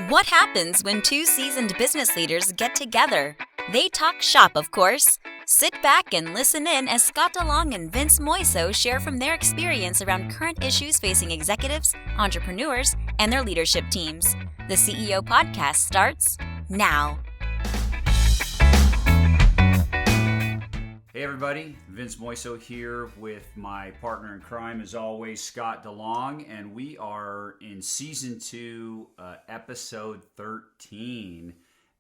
What happens when two seasoned business leaders get together? They talk shop, of course. Sit back and listen in as Scott DeLong and Vince Moiso share from their experience around current issues facing executives, entrepreneurs, and their leadership teams. The CEO Podcast starts now. Hey everybody, Vince Moiso here with my partner in crime as always, Scott DeLong, and we are in season 2, episode 13,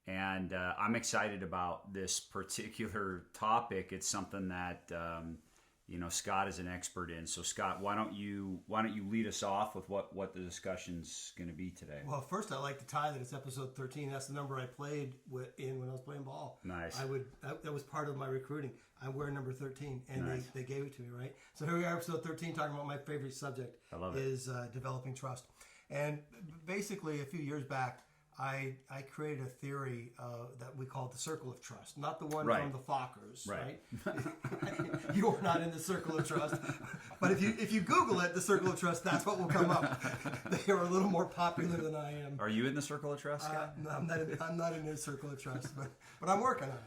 and I'm excited about this particular topic. It's something that Scott is an expert in. So Scott, why don't you lead us off with what the discussion's going to be today? Well, first I like to tie that it's episode 13. That's the number I played in when I was playing ball. Nice. That was part of my recruiting. I wear number 13, and nice. they gave it to me, right? So here we are, episode 13, talking about my favorite subject. I love it. Is developing trust. And basically, a few years back, I created a theory that we called the circle of trust. Not the one from the Fockers, right? You are not in the circle of trust. But if you Google it, the circle of trust, that's what will come up. They are a little more popular than I am. Are you in the circle of trust, Scott? No, I'm not in the circle of trust, but I'm working on it.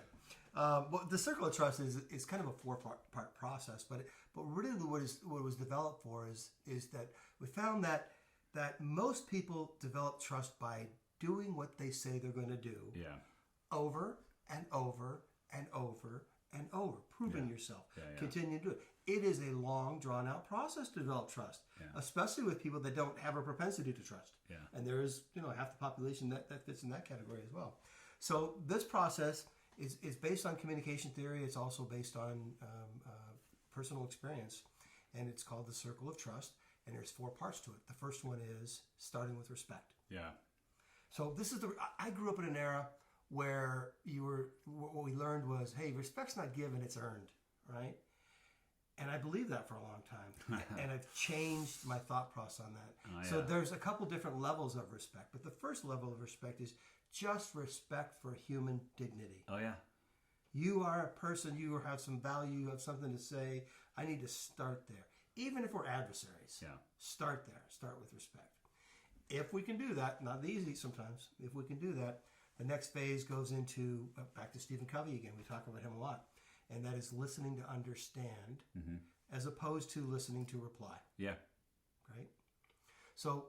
But the circle of trust is kind of a 4-part process, but really what it was developed for is that we found that most people develop trust by doing what they say they're going to do, over and over and over and over, proving yourself, continue to do it. It is a long, drawn-out process to develop trust, especially with people that don't have a propensity to trust. And there is, half the population that fits in that category as well. So this process is based on communication theory. It's also based on personal experience, and it's called the circle of trust. And there's 4 parts to it. The first one is starting with respect. So I grew up in an era where what we learned was, hey, respect's not given, it's earned, right? And I believed that for a long time. And I've changed my thought process on that. So there's a couple different levels of respect. But the first level of respect is just respect for human dignity. You are a person, you have some value, you have something to say. I need to start there. Even if we're adversaries, start there. Start with respect. If we can do that, not easy sometimes, if we can do that, the next phase goes into, back to Stephen Covey again, we talk about him a lot, and that is listening to understand as opposed to listening to reply. Right? So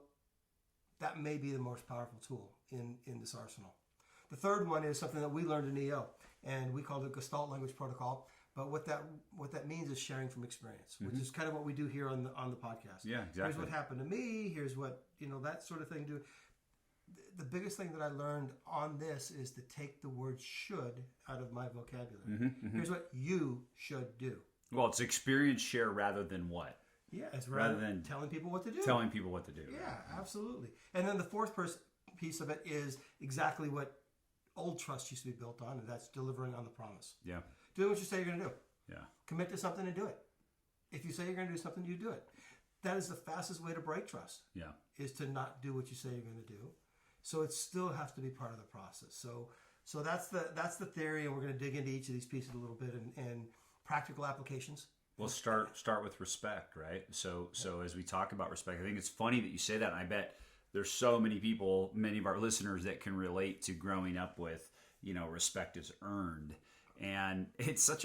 that may be the most powerful tool in this arsenal. The third one is something that we learned in EO, and we call it Gestalt Language Protocol. But what that means is sharing from experience, which is kind of what we do here on the podcast. Exactly. Here's what happened to me. Here's what, that sort of thing. The biggest thing that I learned on this is to take the word should out of my vocabulary. Here's what you should do. Well, it's experience share rather than what? It's rather than telling people what to do. Telling people what to do. Absolutely. And then the fourth piece of it is exactly what old trust used to be built on, and that's delivering on the promise. Doing what you say you're going to do. Commit to something and do it. If you say you're going to do something, you do it. That is the fastest way to break trust. Is to not do what you say you're going to do. So it still has to be part of the process. So that's the theory, and we're going to dig into each of these pieces a little bit and practical applications. Well, start with respect, right? So as we talk about respect, I think it's funny that you say that, and I bet there's so many people, many of our listeners that can relate to growing up with, respect is earned. And it's such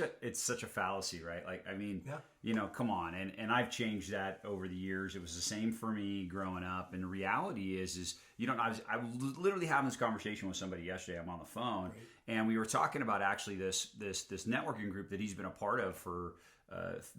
a fallacy, right? Like, I mean, come on. And I've changed that over the years. It was the same for me growing up. And the reality is I was literally having this conversation with somebody yesterday. I'm on the phone, and we were talking about actually this networking group that he's been a part of for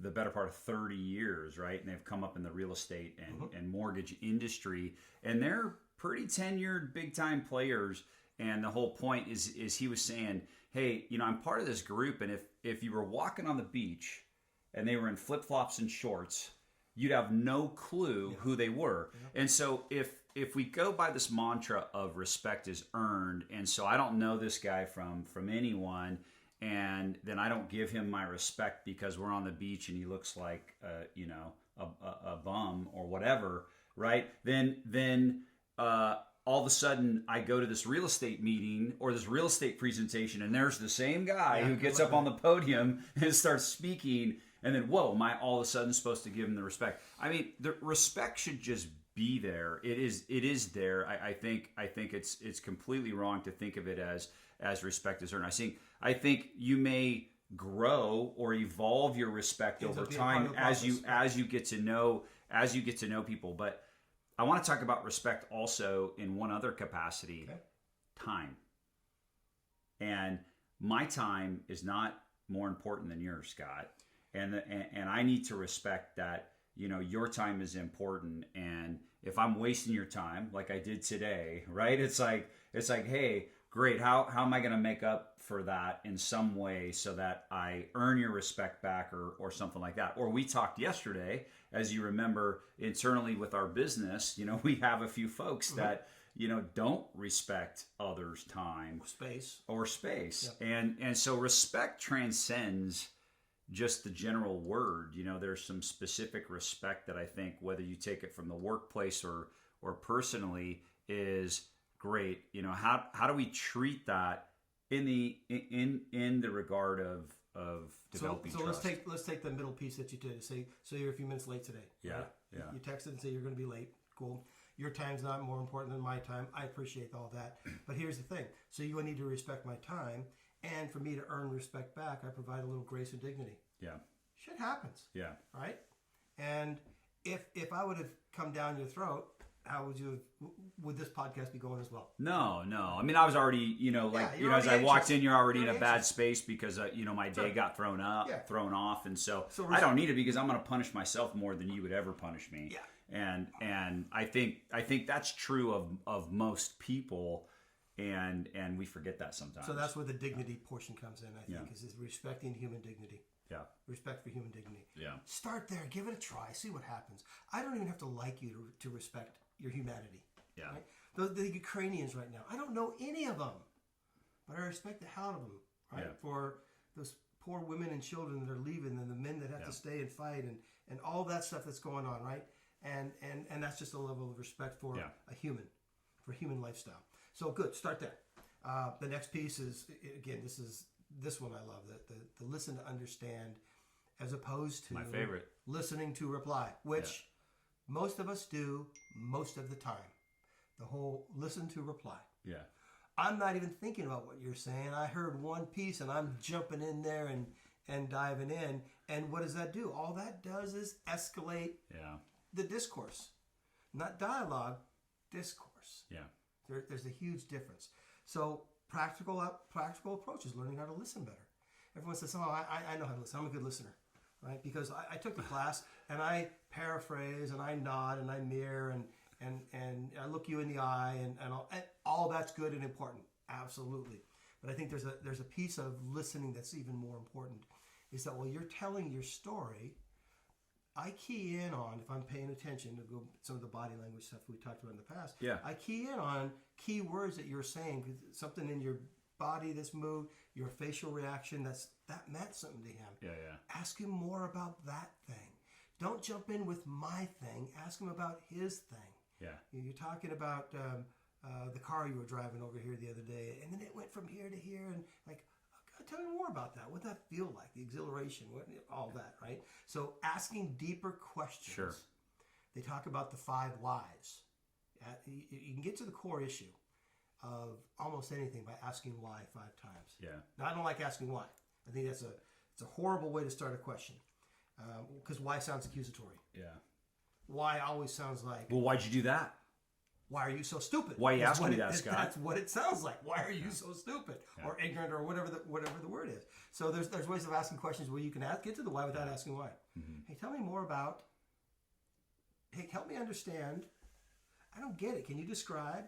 the better part of 30 years, right? And they've come up in the real estate and mortgage industry, and they're pretty tenured, big time players. And the whole point is he was saying, hey, I'm part of this group, and if you were walking on the beach and they were in flip-flops and shorts, you'd have no clue who they were. And so if we go by this mantra of respect is earned, and so I don't know this guy from anyone, and then I don't give him my respect because we're on the beach and he looks like a bum or whatever, right? Then all of a sudden I go to this real estate meeting or this real estate presentation, and there's the same guy who gets up on the podium and starts speaking, and then, whoa, am I all of a sudden supposed to give him the respect? I mean, the respect should just be there. It is there. I think it's completely wrong to think of it as respect is earned. I think you may grow or evolve your respect over time as you get to know people. But I want to talk about respect also in one other capacity, time. And my time is not more important than yours, Scott. And I need to respect that, your time is important. And if I'm wasting your time like I did today, right? It's like, hey, great. How am I going to make up for that in some way so that I earn your respect back or something like that? Or we talked yesterday, as you remember, internally with our business, we have a few folks that, don't respect others' time or space. Yep. And so respect transcends just the general word. There's some specific respect that I think, whether you take it from the workplace or personally, is great. How do we treat that in the regard of developing trust? So let's take the middle piece that you did. Say you're a few minutes late today. Yeah, right? yeah. You texted and say you're going to be late. Cool. Your time's not more important than my time. I appreciate all that. But here's the thing. So you need to respect my time. And for me to earn respect back, I provide a little grace and dignity. Yeah. Shit happens. Yeah. Right? And if I would have come down your throat, how would this podcast be going as well? No. I mean, I was already, as I walked in, you're already in a bad space because, my day got thrown off. And so I don't need it because I'm going to punish myself more than you would ever punish me. Yeah. And I think that's true of most people. And we forget that sometimes. So that's where the dignity portion comes in, I think, is respecting human dignity. Yeah. Respect for human dignity. Yeah. Start there. Give it a try. See what happens. I don't even have to like you to respect your humanity. Yeah. Right? The Ukrainians right now, I don't know any of them, but I respect the hell out of them, right? Yeah. For those poor women and children that are leaving and the men that have to stay and fight and all that stuff that's going on, right? And that's just a level of respect for a human lifestyle. So good, start there. The next piece is, again, this one I love, the listen to understand as opposed to my favorite, listening to reply, which most of us do most of the time. The whole listen to reply. Yeah. I'm not even thinking about what you're saying. I heard one piece and I'm jumping in there and diving in. And what does that do? All that does is escalate the discourse. Not dialogue, discourse. Yeah. There's a huge difference. So practical approaches, learning how to listen better. Everyone says, I know how to listen. I'm a good listener, right? Because I took the class and I paraphrase and I nod and I mirror and I look you in the eye and all that's good and important. Absolutely. But I think there's a piece of listening that's even more important, is that while you're telling your story, I key in on, if I'm paying attention to some of the body language stuff we talked about in the past, I key in on key words that you're saying, something in your body that's moved, your facial reaction, that meant something to him. Yeah. Ask him more about that thing. Don't jump in with my thing. Ask him about his thing. Yeah. You're talking about the car you were driving over here the other day, and then it went from here to here, and tell me more about that. What that feel like? The exhilaration, all that, right? So asking deeper questions. Sure. They talk about the 5 whys. You can get to the core issue of almost anything by asking why 5 times. Yeah. Now, I don't like asking why. I think it's a horrible way to start a question, because why sounds accusatory. Yeah. Why always sounds like, well, why'd you do that? Why are you so stupid? Why are you asking me that, Scott? That's what it sounds like. Why are you so stupid or ignorant or whatever the word is? So there's ways of asking questions where you can get to the why without asking why. Mm-hmm. Hey, tell me more about. Hey, help me understand. I don't get it. Can you describe?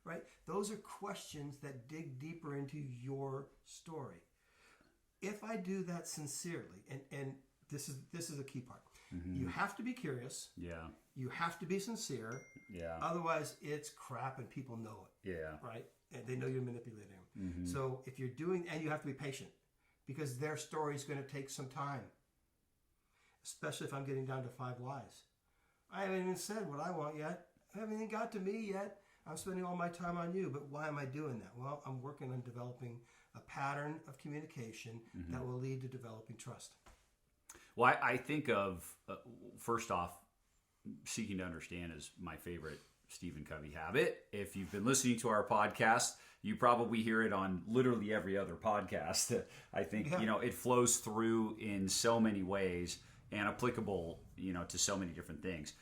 Right? Those are questions that dig deeper into your story. If I do that sincerely, and this is a key part. Mm-hmm. You have to be curious. Yeah. You have to be sincere. Yeah. Otherwise, it's crap and people know it. Yeah. Right? And they know you're manipulating them. Mm-hmm. So if you're doing, and you have to be patient, because their story is going to take some time. Especially if I'm getting down to 5 whys. I haven't even said what I want yet. I haven't even got to me yet. I'm spending all my time on you, but why am I doing that? Well, I'm working on developing a pattern of communication that will lead to developing trust. Well, I think of, first off, seeking to understand is my favorite Stephen Covey habit. If you've been listening to our podcast, you probably hear it on literally every other podcast. I think, it flows through in so many ways and applicable, to so many different things.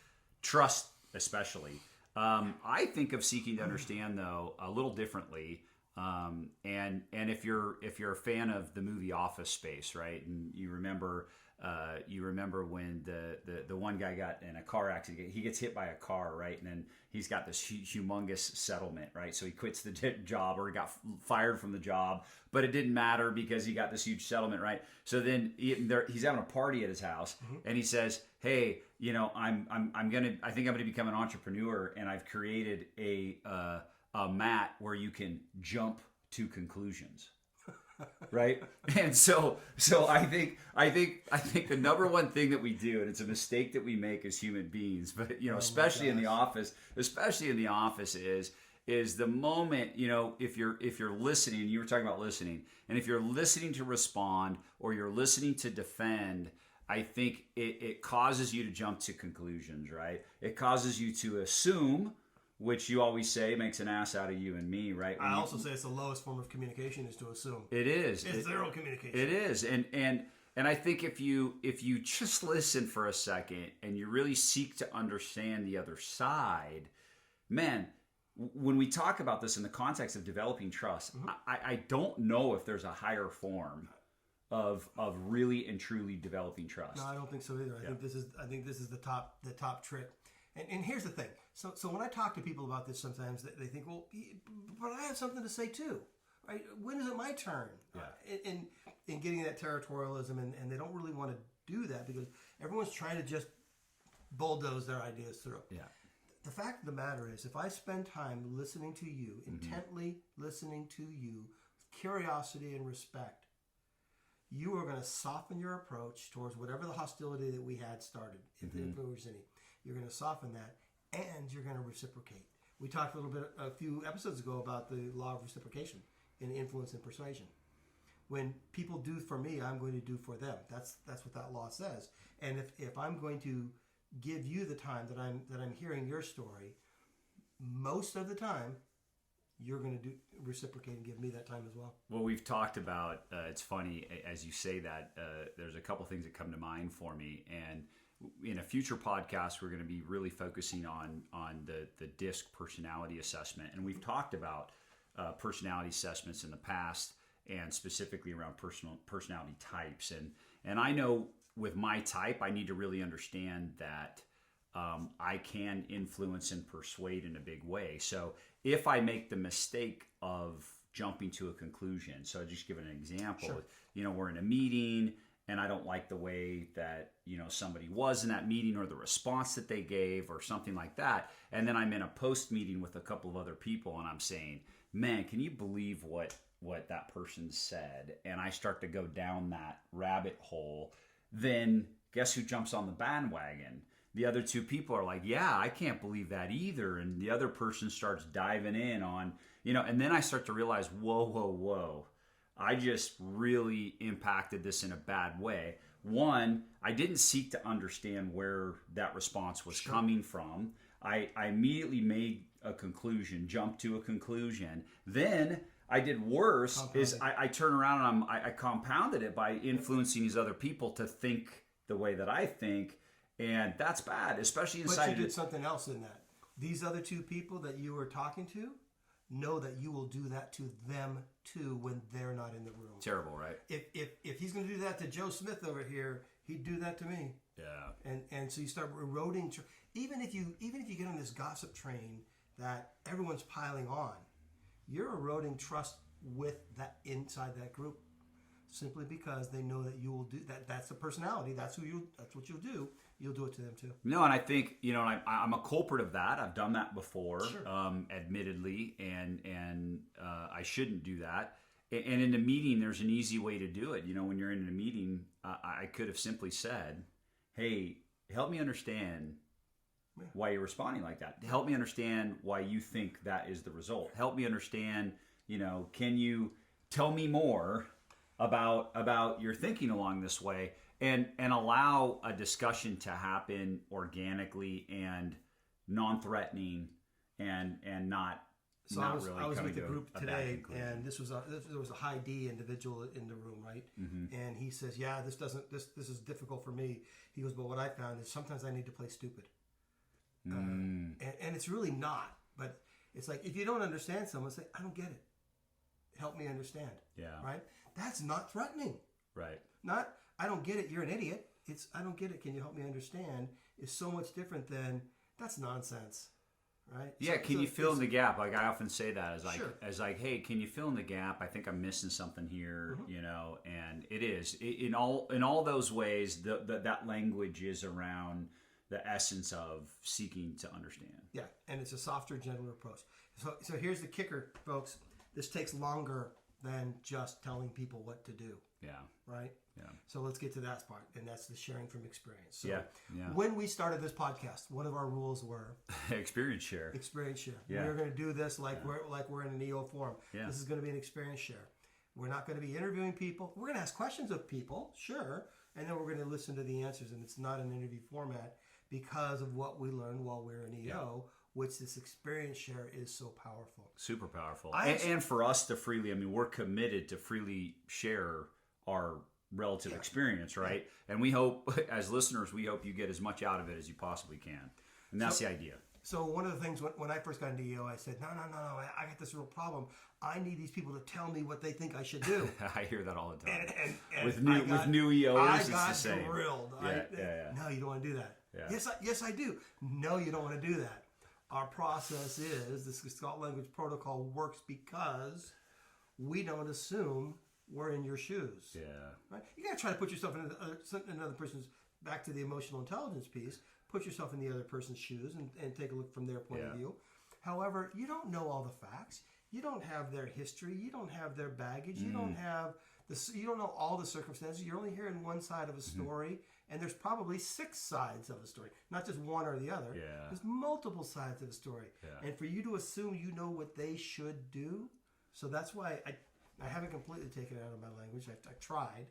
Trust, especially. I think of seeking to understand, though, a little differently. And if you're a fan of the movie Office Space, right? And you remember when the one guy got in a car accident, he gets hit by a car, right? And then he's got this humongous settlement, right? So he quits the job, or got fired from the job, but it didn't matter because he got this huge settlement, right? So then he's having a party at his house, and he says, "Hey, I think I'm gonna become an entrepreneur, and I've created a mat where you can jump to conclusions." Right. And so I think the number one thing that we do, and it's a mistake that we make as human beings, but especially in the office, is the moment, if you're listening, you were talking about listening, and if you're listening to respond or you're listening to defend, I think it causes you to jump to conclusions, right? It causes you to assume, which you always say makes an ass out of you and me, right? I also say it's the lowest form of communication is to assume. It is. It's zero communication. It is. And I think if you just listen for a second and you really seek to understand the other side, man, when we talk about this in the context of developing trust, I don't know if there's a higher form of really and truly developing trust. No, I don't think so either. I think this is the top trick. And here's the thing. So when I talk to people about this, sometimes they think, well, but I have something to say too, right? When is it my turn? Yeah. In getting that territorialism, and they don't really want to do that because everyone's trying to just bulldoze their ideas through. Yeah. The fact of the matter is, if I spend time listening to you, intently listening to you, with curiosity and respect, you are going to soften your approach towards whatever the hostility that we had started, if there was any. You're going to soften that, and you're going to reciprocate. We talked a few episodes ago about the law of reciprocation in influence and persuasion. When people do for me, I'm going to do for them. That's what that law says. And if I'm going to give you the time that I'm hearing your story, most of the time, you're going to reciprocate and give me that time as well. Well, we've talked about, it's funny, as you say that, there's a couple things that come to mind for me. And in a future podcast, we're going to be really focusing on the DISC personality assessment. And we've talked about personality assessments in the past, and specifically around personality types. And I know with my type, I need to really understand that I can influence and persuade in a big way. So if I make the mistake of jumping to a conclusion, so I'll just give an example. Sure. We're in a meeting, and I don't like the way that, somebody was in that meeting, or the response that they gave, or something like that. And then I'm in a post meeting with a couple of other people, and I'm saying, man, can you believe what that person said? And I start to go down that rabbit hole. Then guess who jumps on the bandwagon? The other two people are like, yeah, I can't believe that either. And the other person starts diving in on, and then I start to realize, whoa. I just really impacted this in a bad way. One, I didn't seek to understand where that response was coming from. I immediately made a conclusion, jumped to a conclusion. Then I did worse, is I turn around and I compounded it by influencing these other people to think the way that I think. And that's bad, especially inside. But you did something else in that. These other two people that you were talking to know that you will do that to them too when they're not in the room. Terrible, right? If he's going to do that to Joe Smith over here, he'd do that to me. Yeah. And so you start eroding. Even if you get on this gossip train that everyone's piling on, you're eroding trust with that inside that group, simply because they know that you will do that. That's the personality. That's what you'll do. You'll do it to them too. No, and I think I'm a culprit of that. I've done that before, sure. Admittedly, and I shouldn't do that. And in a meeting, there's an easy way to do it. When you're in a meeting, I could have simply said, "Hey, help me understand why you're responding like that. Help me understand why you think that is the result. Help me understand. Can you tell me more about your thinking along this way?" and allow a discussion to happen organically and non-threatening and not. So not I was really with the group a bad today, conclusion. and there was a high D individual in the room, right? Mm-hmm. And he says, "Yeah, this is difficult for me." He goes, "But what I found is sometimes I need to play stupid." And it's really not, but it's like if you don't understand someone, say, "I don't get it. Help me understand." Yeah. Right? That's not threatening. Right. Not, "I don't get it. You're an idiot." It's, "I don't get it. Can you help me understand?" Is so much different than, "That's nonsense." Right? Yeah, can you fill in the gap? Like I often say that as like, hey, can you fill in the gap? I think I'm missing something here, and it is in all those ways. That language is around the essence of seeking to understand. Yeah, and it's a softer, gentler approach. So here's the kicker, folks. This takes longer than just telling people what to do. Yeah. Right? Yeah. So let's get to that part, and that's the sharing from experience. So yeah. when we started this podcast, one of our rules were experience share. Experience share. Yeah. We're going to do this like we're in an EO forum. Yeah. This is going to be an experience share. We're not going to be interviewing people. We're going to ask questions of people, sure, and then we're going to listen to the answers. And it's not an interview format because of what we learned while we're in EO. Which this experience share is so powerful. Super powerful. And for us to freely, we're committed to freely share our relative experience, right? And we hope, as listeners, we hope you get as much out of it as you possibly can. And that's the idea. So one of the things, when I first got into EO, I said, no, I got this real problem. I need these people to tell me what they think I should do. I hear that all the time. And with new EOers, it's the same. I got drilled. No, you don't want to do that. Yeah. Yes, I do. No, you don't want to do that. Our process is, this Scott language protocol works because we don't assume we're in your shoes. Yeah. Right? You got to try to put yourself in another person's, back to the emotional intelligence piece, put yourself in the other person's shoes and take a look from their point of view. However, you don't know all the facts. You don't have their history. You don't have their baggage. You don't have you don't know all the circumstances. You're only hearing one side of a story, and there's probably 6 sides of a story, not just one or the other. Yeah. There's multiple sides of a story. Yeah. And for you to assume you know what they should do, so that's why I haven't completely taken it out of my language. I tried.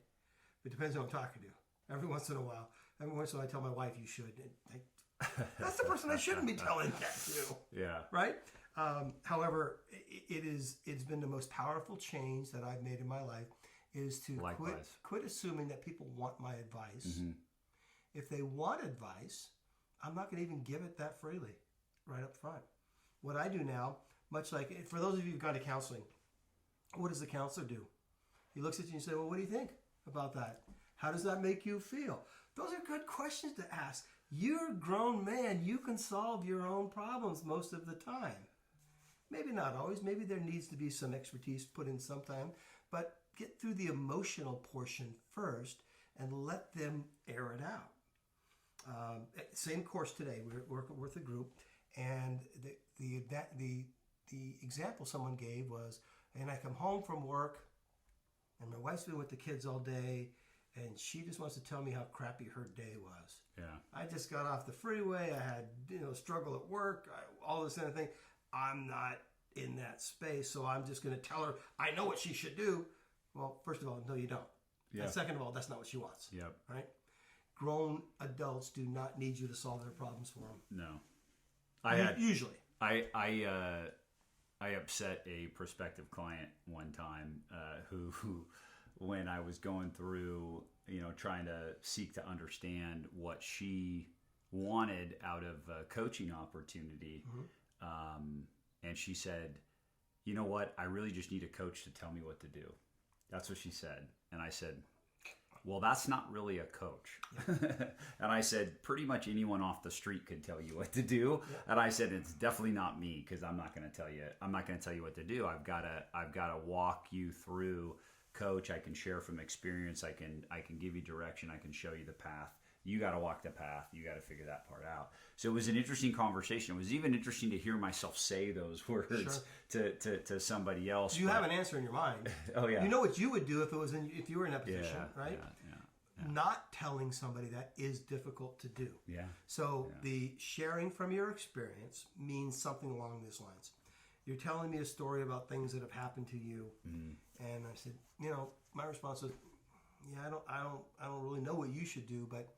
It depends on who I'm talking to. Every once in a while I tell my wife, "You should." That's the person I shouldn't be telling that to. Yeah. Right? However, it's been the most powerful change that I've made in my life is to quit assuming that people want my advice. Mm-hmm. If they want advice, I'm not going to even give it that freely right up front. What I do now, much like, for those of you who've gone to counseling, what does the counselor do? He looks at you and says, "Well, what do you think about that? How does that make you feel?" Those are good questions to ask. You're a grown man. You can solve your own problems most of the time. Maybe not always. Maybe there needs to be some expertise put in sometime. But get through the emotional portion first and let them air it out. Same course today. We're with a group. And the example someone gave was, and I come home from work, and my wife's been with the kids all day, and she just wants to tell me how crappy her day was. Yeah. I just got off the freeway. I had, struggle at work, all this kind of thing. I'm not in that space, so I'm just going to tell her I know what she should do. Well, first of all, no, you don't. Yeah. And second of all, that's not what she wants. Yep. Right? Grown adults do not need you to solve their problems for them. No. Usually. I upset a prospective client one time who when I was going through, trying to seek to understand what she wanted out of a coaching opportunity. Mm-hmm. And she said, "You know what? I really just need a coach to tell me what to do." That's what she said. And I said, "Well, that's not really a coach." And I said, "Pretty much anyone off the street could tell you what to do." Yeah. And I said, "It's definitely not me, because I'm not going to tell you. I'm not going to tell you what to do. I've got to walk you through. Coach, I can share from experience. I can give you direction. I can show you the path. You got to walk the path. You got to figure that part out." So it was an interesting conversation. It was even interesting to hear myself say those words to somebody else. You have an answer in your mind. Oh yeah. You know what you would do if you were in that position, right? Yeah. Not telling somebody that is difficult to do. Yeah. So the sharing from your experience means something along these lines. You're telling me a story about things that have happened to you, and I said, my response is, yeah, I don't really know what you should do, but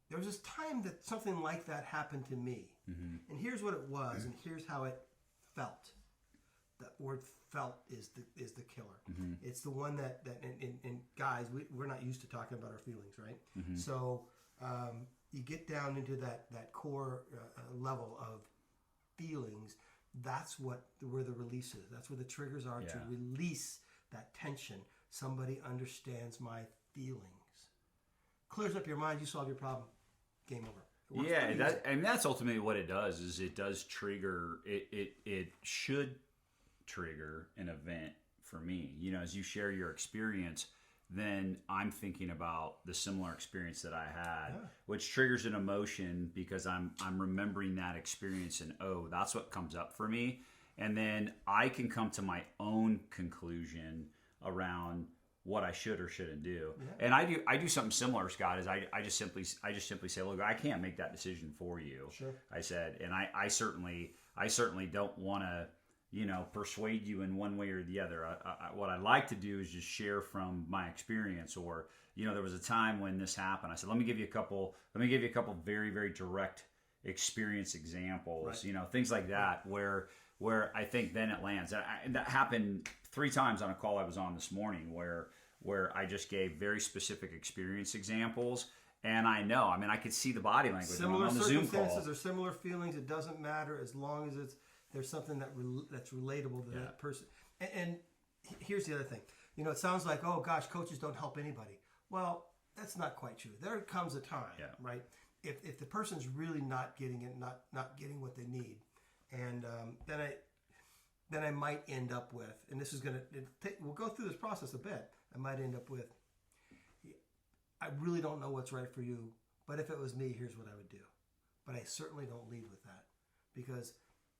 there was this time that something like that happened to me. And here's what it was, and here's how it felt. That word "felt" is the killer. It's the one that and guys, we're not used to talking about our feelings, right? So you get down into that core level of feelings. That's where the release is. That's where the triggers are to release that tension. Somebody understands my feelings. Clears up your mind. You solve your problem. Game over. Yeah, that's ultimately what it does. Is it does trigger? It should trigger an event for me. You know, as you share your experience, then I'm thinking about the similar experience that I had, which triggers an emotion because I'm remembering that experience, and that's what comes up for me. And then I can come to my own conclusion around what I should or shouldn't do. And I do something similar, Scott, is I just simply say, look, I can't make that decision for you. Sure. I said, and I certainly don't want to, persuade you in one way or the other. What I like to do is just share from my experience. Or, there was a time when this happened. I said, let me give you a couple very, very direct experience examples. Right. Things like that, where I think then it lands. And that happened 3 times on a call I was on this morning, where I just gave very specific experience examples. And I could see the body language similar on the Zoom call. Circumstances or similar feelings. It doesn't matter as long as there's something that's relatable to that person. And here's the other thing. It sounds like, oh gosh, coaches don't help anybody. Well, that's not quite true. There comes a time, right? If the person's really not getting it, not getting what they need, and then I might end up with, and this is we'll go through this process a bit. I might end up with, I really don't know what's right for you, but if it was me, here's what I would do. But I certainly don't lead with that, because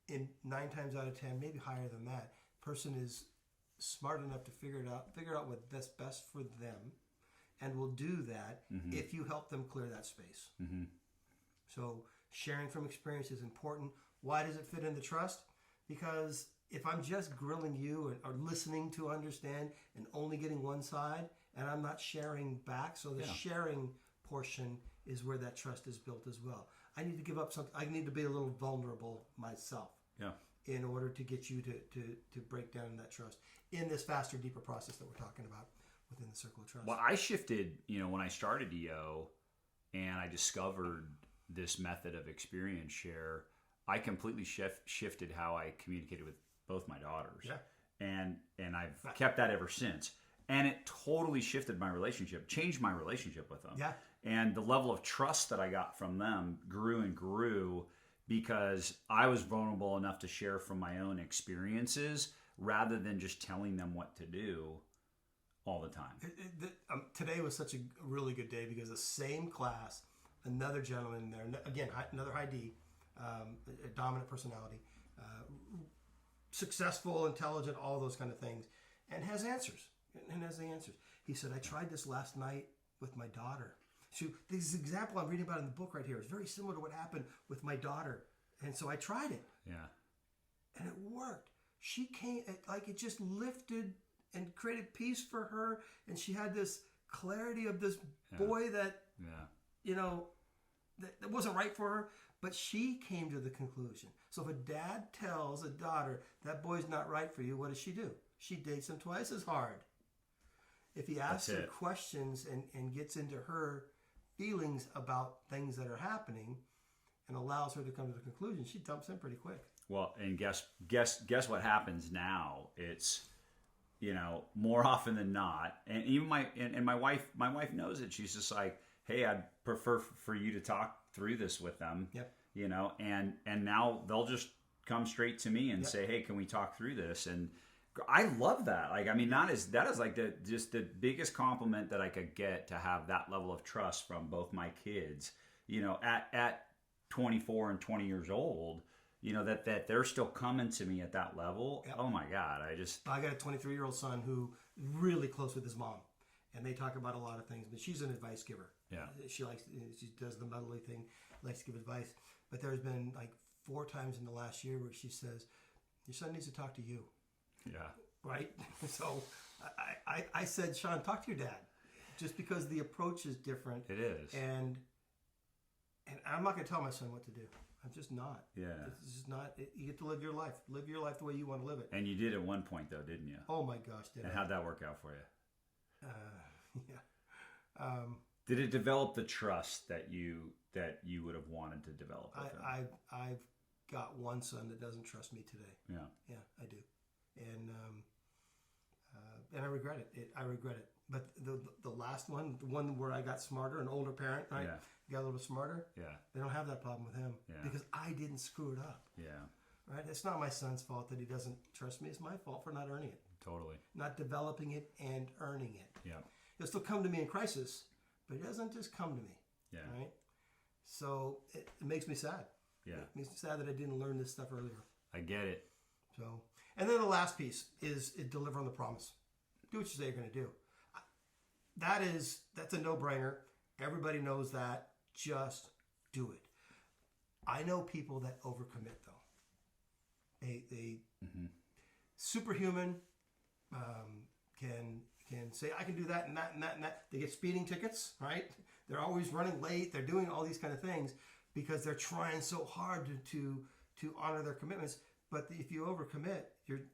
in 9 times out of 10, maybe higher than that, person is smart enough to figure out what's best for them, and will do that if you help them clear that space. So sharing from experience is important. Why does it fit into trust? Because if I'm just grilling you or listening to understand and only getting one side, and I'm not sharing back, so the sharing portion is where that trust is built as well. I need to give up something. I need to be a little vulnerable myself in order to get you to break down that trust in this faster, deeper process that we're talking about within the circle of trust. Well, I shifted, when I started EO and I discovered this method of experience share, I completely shifted how I communicated with both my daughters. And I've kept that ever since. And it totally shifted my relationship, changed my relationship with them. And the level of trust that I got from them grew and grew because I was vulnerable enough to share from my own experiences rather than just telling them what to do all the time. Today was such a really good day because the same class, another gentleman there, again, another high D, a dominant personality, successful, intelligent, all those kind of things, and has answers. And has the answers. He said, I tried this last night with my daughter. So this example I'm reading about in the book right here is very similar to what happened with my daughter. And so I tried it. And it worked. She came, it just lifted and created peace for her. And she had this clarity of this boy that, that wasn't right for her. But she came to the conclusion. So if a dad tells a daughter, that boy's not right for you, what does she do? She dates him twice as hard. If he asks her questions and gets into her feelings about things that are happening and allows her to come to the conclusion, she dumps him pretty quick. Well, and guess what happens now? It's, more often than not, and even my wife knows it. She's just like, hey, I'd prefer for you to talk through this with them. And now they'll just come straight to me and say, hey, can we talk through this? And I love that. That is like the biggest compliment that I could get, to have that level of trust from both my kids, at 24 and 20 years old, that they're still coming to me at that level. Oh my God. I got a 23-year-old son who really close with his mom, and they talk about a lot of things, but she's an advice giver. She does the motherly thing, likes to give advice. But there's been like 4 times in the last year where she says, your son needs to talk to you. Right? So I said, Sean, talk to your dad. just because the approach is different. It is. And I'm not going to tell my son what to do. I'm just not. Yeah. It's just not. You get to live your life. Live your life the way you want to live it. And you did at one point, though, didn't you? Oh my gosh, did And I? how'd that work out for you? Yeah. Did it develop the trust that you would have wanted to develop with him? I've got one son that doesn't trust me today. Yeah. Yeah, I do, and I regret it. I regret it. But the last one, the one where I got smarter, an older parent, right? Yeah. Got a little bit smarter. Yeah. They don't have that problem with him because I didn't screw it up. Yeah. Right? It's not my son's fault that he doesn't trust me. It's my fault for not earning it. Totally. Not developing it and earning it. Yeah. He'll still come to me in crisis, but he doesn't just come to me. Yeah. Right? So it makes me sad. Yeah. It makes me sad that I didn't learn this stuff earlier. I get it. So, and then the last piece is deliver on the promise. Do what you say you're going to do. That's a no-brainer. Everybody knows that. Just do it. I know people that overcommit though. They superhuman can say I can do that and that and that and that. They get speeding tickets, right? They're always running late. They're doing all these kind of things because they're trying so hard to honor their commitments. But if you overcommit,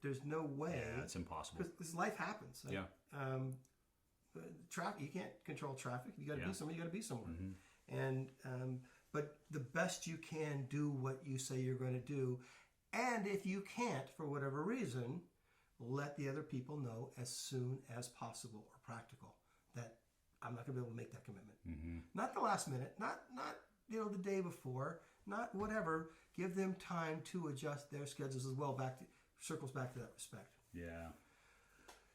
there's no way. Yeah, it's impossible. Because life happens. Yeah. Traffic. You can't control traffic. You got to be somewhere. You got to be somewhere. Mm-hmm. And but the best you can, do what you say you're going to do. And if you can't, for whatever reason, let the other people know as soon as possible or practical that I'm not going to be able to make that commitment. Mm-hmm. Not the last minute. Not the day before. Not whatever. Give them time to adjust their schedules as well. Circles back to that respect. Yeah.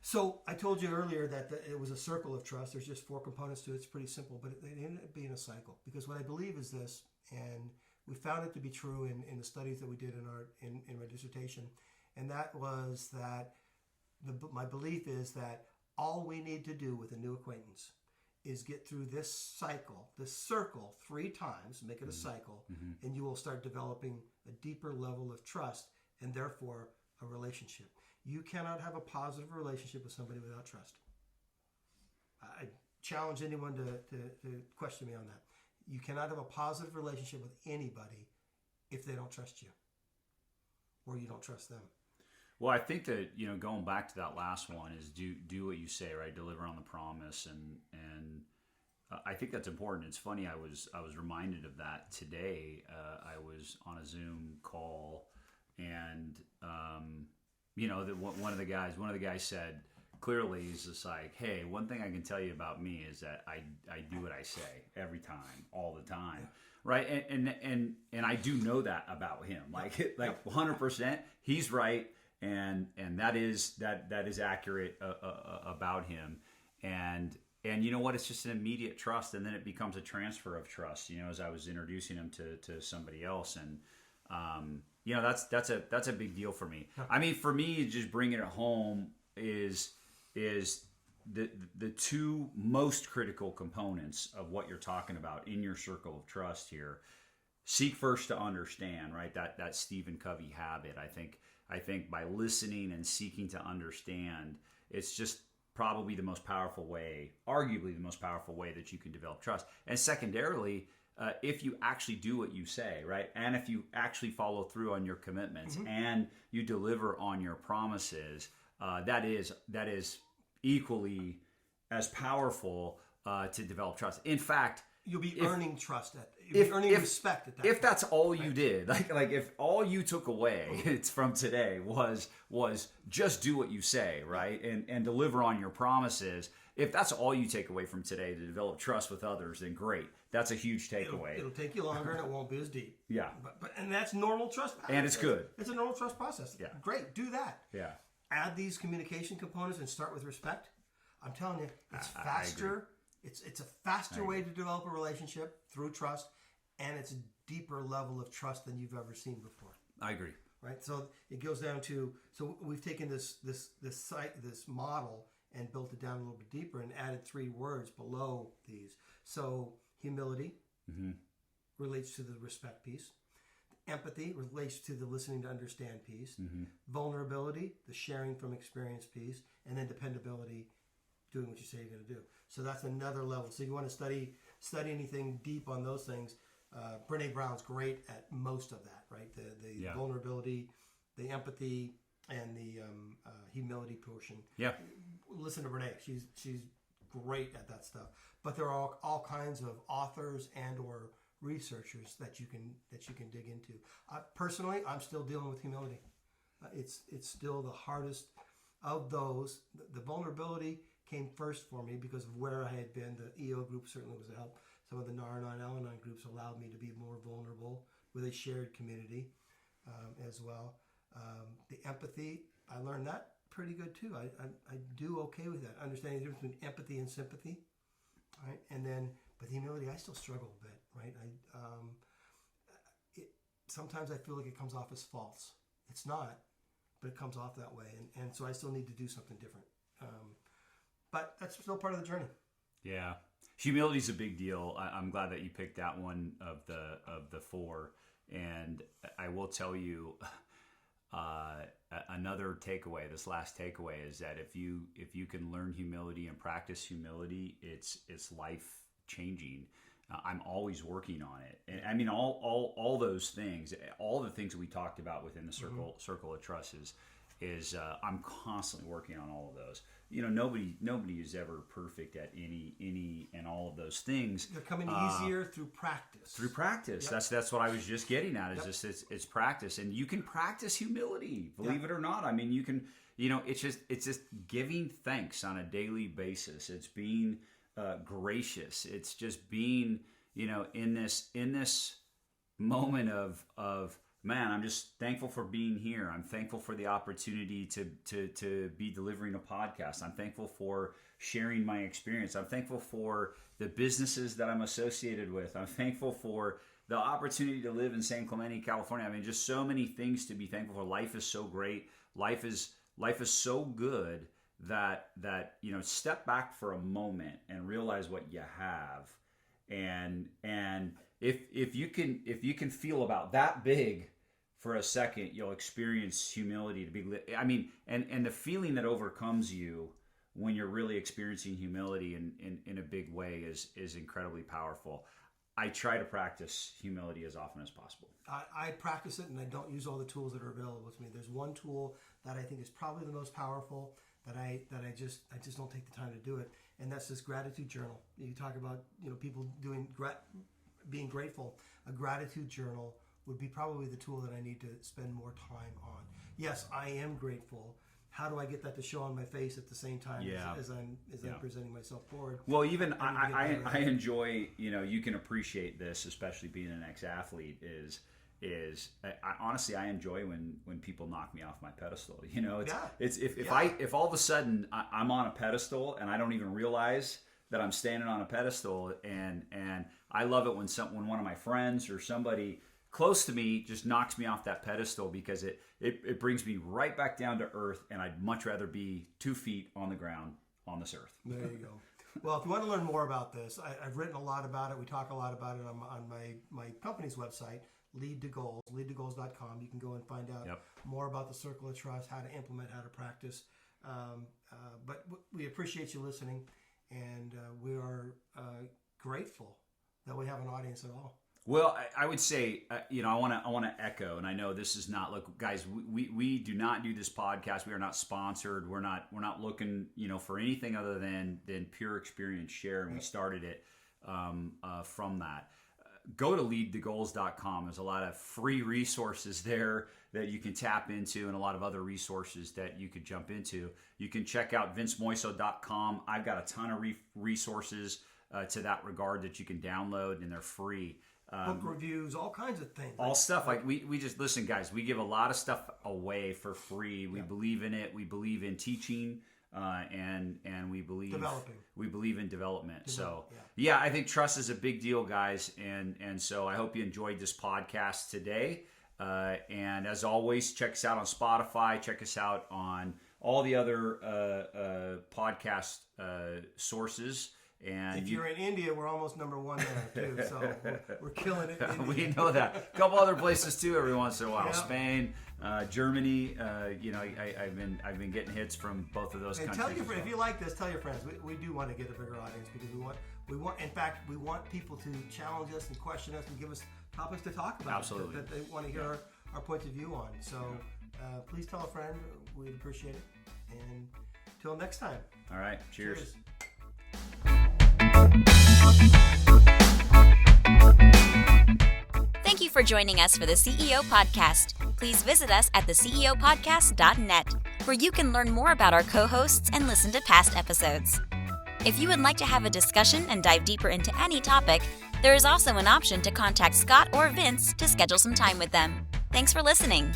So I told you earlier that it was a circle of trust. There's just 4 components to it. It's pretty simple, but it ended up being a cycle. Because what I believe is this, and we found it to be true in the studies that we did in my dissertation, and that was that my belief is that all we need to do with a new acquaintance is get through this circle 3 times, make it a cycle, and you will start developing a deeper level of trust and therefore a relationship. You cannot have a positive relationship with somebody without trust. I challenge anyone to question me on that. You cannot have a positive relationship with anybody if they don't trust you or you don't trust them. Well, I think that, going back to that last one is do what you say, right? Deliver on the promise, and I think that's important. It's funny. I was reminded of that today. I was on a Zoom call, and one of the guys said clearly, he's just like, hey, one thing I can tell you about me is that I do what I say every time, all the time. Right. And I do know that about him, like 100%, he's right. And that is accurate about him. And you know what? It's just an immediate trust. And then it becomes a transfer of trust, as I was introducing him to somebody else. And, that's a big deal for me. I mean, for me, just bringing it home is the 2 most critical components of what you're talking about in your circle of trust here. Seek first to understand, right? That Stephen Covey habit. I think by listening and seeking to understand, it's just probably the most powerful way, arguably the most powerful way that you can develop trust. And secondarily, if you actually do what you say, right? And if you actually follow through on your commitments and you deliver on your promises, that is equally as powerful to develop trust. In fact, you'll be earning trust earning respect at that if point. that's all you did, like if all you took away from today was just do what you say, right? And deliver on your promises. If that's all you take away from today to develop trust with others, then great. That's a huge takeaway. It'll take you longer and it won't be as deep. Yeah. But that's normal trust. And it's good. It's a normal trust process. Yeah. Great. Do that. Yeah. Add these communication components and start with respect. I'm telling you, it's faster. It's a faster way to develop a relationship through trust, and it's a deeper level of trust than you've ever seen before. I agree. Right. So it goes down to, so we've taken this model and built it down a little bit deeper and added 3 words below these. So humility relates to the respect piece. Empathy relates to the listening to understand piece. Vulnerability, the sharing from experience piece. And then dependability doing what you say you're going to do. So that's another level. So if you want to study anything deep on those things, Brene Brown's great at most of that, right? The vulnerability, the empathy, and the humility portion. Yeah. Listen to Brene. She's great at that stuff. But there are all kinds of authors and or researchers that you can dig into. Personally, I'm still dealing with humility. It's still the hardest of those. The vulnerability came first for me because of where I had been. The EO group certainly was a help. Some of the Nar-Anon, Al-Anon groups allowed me to be more vulnerable with a shared community as well. The empathy, I learned that pretty good too. I do okay with that, understanding the difference between empathy and sympathy, right? And then, but humility, I still struggle a bit, right? Sometimes I feel like it comes off as false. It's not, but it comes off that way, and so I still need to do something different. But that's still part of the journey. Yeah, humility is a big deal. I'm glad that you picked that one of the four, and I will tell you. Another takeaway, this last takeaway, is that if you can learn humility and practice humility, it's life changing. I'm always working on it, and I mean all those things, all the things that we talked about within the circle of trust is I'm constantly working on all of those. You know, nobody is ever perfect at any and all of those things. They're coming easier through practice. Through practice, yep. That's what I was just getting at. Is just it's practice, and you can practice humility. Believe it or not, I mean, you can. You know, it's just giving thanks on a daily basis. It's being gracious. It's just being, you know, in this moment of man, I'm just thankful for being here. I'm thankful for the opportunity to be delivering a podcast. I'm thankful for sharing my experience. I'm thankful for the businesses that I'm associated with. I'm thankful for the opportunity to live in San Clemente, California. I mean, just so many things to be thankful for. Life is so great. Life is so good that you know, step back for a moment and realize what you have. And if you can feel about that big for a second, you'll experience humility to be. I mean, and the feeling that overcomes you when you're really experiencing humility in a big way is incredibly powerful. I try to practice humility as often as possible. I practice it, and I don't use all the tools that are available to me. There's one tool that I think is probably the most powerful that I just don't take the time to do it, and that's this gratitude journal. You talk about, you know, people being grateful. A gratitude journal would be probably the tool that I need to spend more time on. Yes, I am grateful. How do I get that to show on my face at the same time as I'm presenting myself forward? Well, even I enjoy, you know, you can appreciate this, especially being an ex-athlete, honestly, I enjoy when people knock me off my pedestal. You know, if all of a sudden I'm on a pedestal and I don't even realize that I'm standing on a pedestal, and I love it when one of my friends or somebody close to me just knocks me off that pedestal, because it brings me right back down to earth, and I'd much rather be 2 feet on the ground on this earth. There you go. Well, if you want to learn more about this, I've written a lot about it. We talk a lot about it on my company's website, Lead to Goals, leadtogoals.com. You can go and find out more about the Circle of Trust, how to implement, how to practice. But we appreciate you listening, and we are grateful that we have an audience at all. Well, I would say, you know, I want to echo, and I know this is not, look, guys, we do not do this podcast. We are not sponsored. We're not looking, you know, for anything other than pure experience share, and we started it from that. Go to leadtogoals.com. There's a lot of free resources there that you can tap into, and a lot of other resources that you could jump into. You can check out vincemoiso.com. I've got a ton of resources to that regard that you can download, and they're free. Book reviews, all kinds of things. All stuff. Like we just, listen, guys, we give a lot of stuff away for free. We believe in it. We believe in teaching, and we believe developing. We believe in development. So I think trust is a big deal, guys. And so I hope you enjoyed this podcast today. And as always, check us out on Spotify. Check us out on all the other podcast sources. And if you're in India, we're almost number one there too. So we're killing it. In we India. know that. A couple other places too. Every once in a while, Yeah. Spain, Germany. I've been getting hits from both of those And countries. tell your as friends, well. if you like this, tell your friends. We do want to get a bigger audience because we want. In fact, we want people to challenge us and question us and give us topics to talk about. Absolutely. That they want to hear our points of view on. So please tell a friend. We'd appreciate it. And till next time. All right. Cheers. Thank you for joining us for the CEO Podcast. Please visit us at theceopodcast.net, where you can learn more about our co-hosts and listen to past episodes. If you would like to have a discussion and dive deeper into any topic, there is also an option to contact Scott or Vince to schedule some time with them. Thanks for listening.